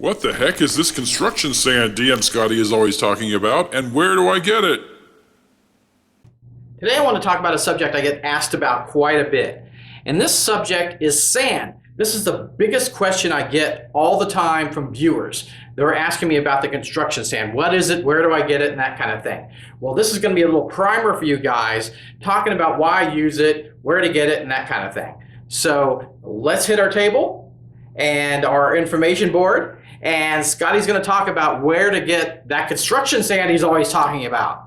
What the heck is this construction sand DM Scotty is always talking about, and where do I get it? Today I want to talk about a subject I get asked about quite a bit, and this subject is sand. This is the biggest question I get all the time from viewers. They're asking me about the construction sand. What is it? Where do I get it? And that kind of thing. Well, this is going to be a little primer for you guys, talking about why I use it, where to get it, and that kind of thing. So let's hit our table and our information board, and Scotty's going to talk about where to get that construction sand he's always talking about.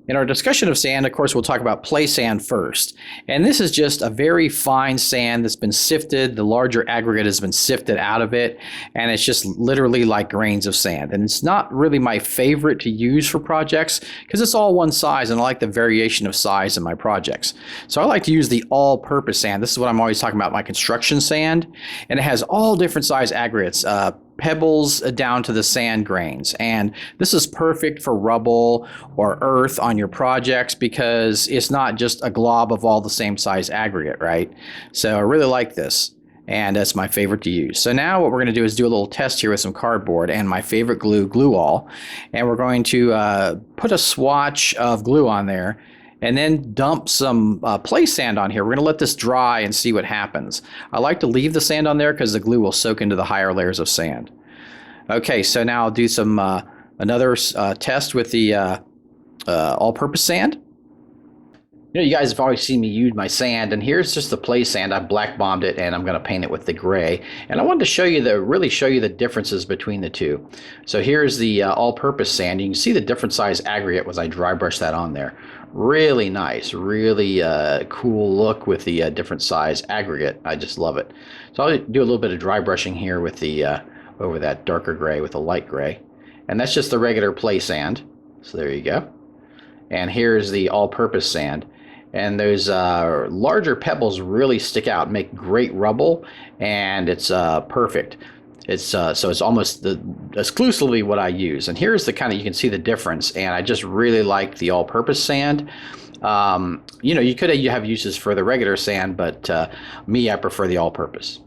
In our discussion of sand, of course, we'll talk about play sand first. And this is just a very fine sand that's been sifted. The larger aggregate has been sifted out of it. And it's just literally like grains of sand. And it's not really my favorite to use for projects because it's all one size and I like the variation of size in my projects. So I like to use the all-purpose sand. This is what I'm always talking about, my construction sand. And it has all different size aggregates. Pebbles down to the sand grains, and this is perfect for rubble or earth on your projects because it's not just a glob of all the same size aggregate, right? So I really like this, and that's my favorite to use. So now what we're going to do is do a little test here with some cardboard and my favorite glue, Glue-All, and we're going to put a swatch of glue on there and then dump some play sand on here. We're going to let this dry and see what happens. I like to leave the sand on there because the glue will soak into the higher layers of sand. Okay, so now I'll do some another test with the all-purpose sand. You know, you guys have always seen me use my sand, and here's just the play sand. I black bombed it, and I'm going to paint it with the gray. And I wanted to show you really show you the differences between the two. So here's the all-purpose sand. You can see the different size aggregate as I dry brush that on there. Really nice, really cool look with the different size aggregate. I just love it. So I'll do a little bit of dry brushing here with the over that darker gray with a light gray, and that's just the regular play sand. So there you go. And here's the all-purpose sand. And those larger pebbles really stick out, make great rubble, and it's perfect. It's so it's almost exclusively what I use. And here's the kind of, you can see the difference, and I just really like the all-purpose sand. You know, you have uses for the regular sand, but me, I prefer the all-purpose.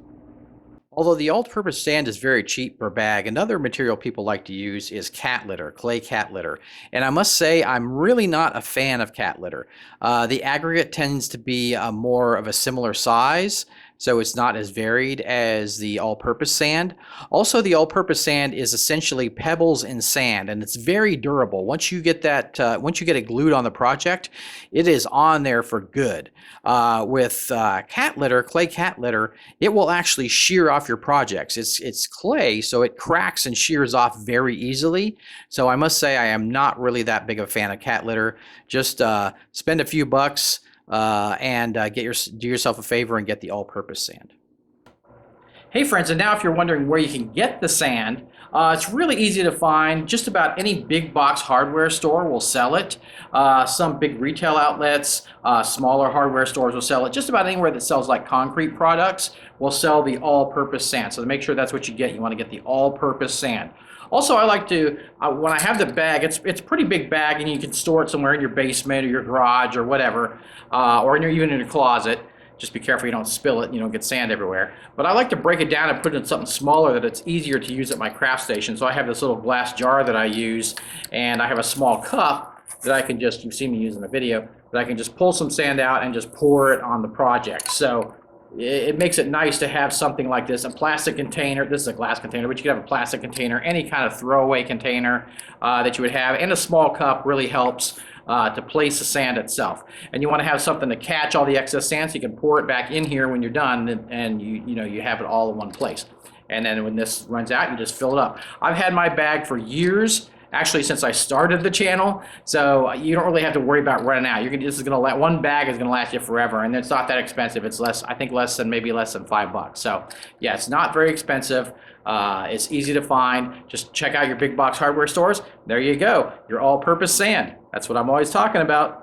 Although the all-purpose sand is very cheap per bag, another material people like to use is cat litter, clay cat litter. And I must say, I'm really not a fan of cat litter. The aggregate tends to be more of a similar size, so it's not as varied as the all-purpose sand. Also, the all-purpose sand is essentially pebbles in sand, and it's very durable. Once you get that, once you get it glued on the project, it is on there for good. With cat litter, clay cat litter, it will actually shear off your projects. It's clay, so it cracks and shears off very easily. So I must say I am not really that big of a fan of cat litter. Just spend a few bucks and do yourself a favor and get the all-purpose sand. Hey friends, and now if you're wondering where you can get the sand, it's really easy to find. Just about any big box hardware store will sell it. Some big retail outlets, smaller hardware stores will sell it. Just about anywhere that sells like concrete products will sell the all-purpose sand. So to make sure that's what you get, you want to get the all-purpose sand. Also, I like to, when I have the bag, it's a pretty big bag, and you can store it somewhere in your basement or your garage or whatever, or even in your closet. Just be careful you don't spill it and you don't get sand everywhere. But I like to break it down and put it in something smaller that it's easier to use at my craft station. So I have this little glass jar that I use, and I have a small cup that I can just, you've seen me use in the video, that I can just pull some sand out and just pour it on the project. So it makes it nice to have something like this, a plastic container. This is a glass container, but you could have a plastic container, any kind of throwaway container that you would have, and a small cup really helps to place the sand itself. And you want to have something to catch all the excess sand so you can pour it back in here when you're done, and you have it all in one place. And then when this runs out, you just fill it up. I've had my bag for years, actually since I started the channel, so you don't really have to worry about running out. One bag is gonna last you forever, and it's not that expensive. It's I think less than $5. So yeah, it's not very expensive. It's easy to find. Just check out your big box hardware stores. There you go, your all-purpose sand. That's what I'm always talking about.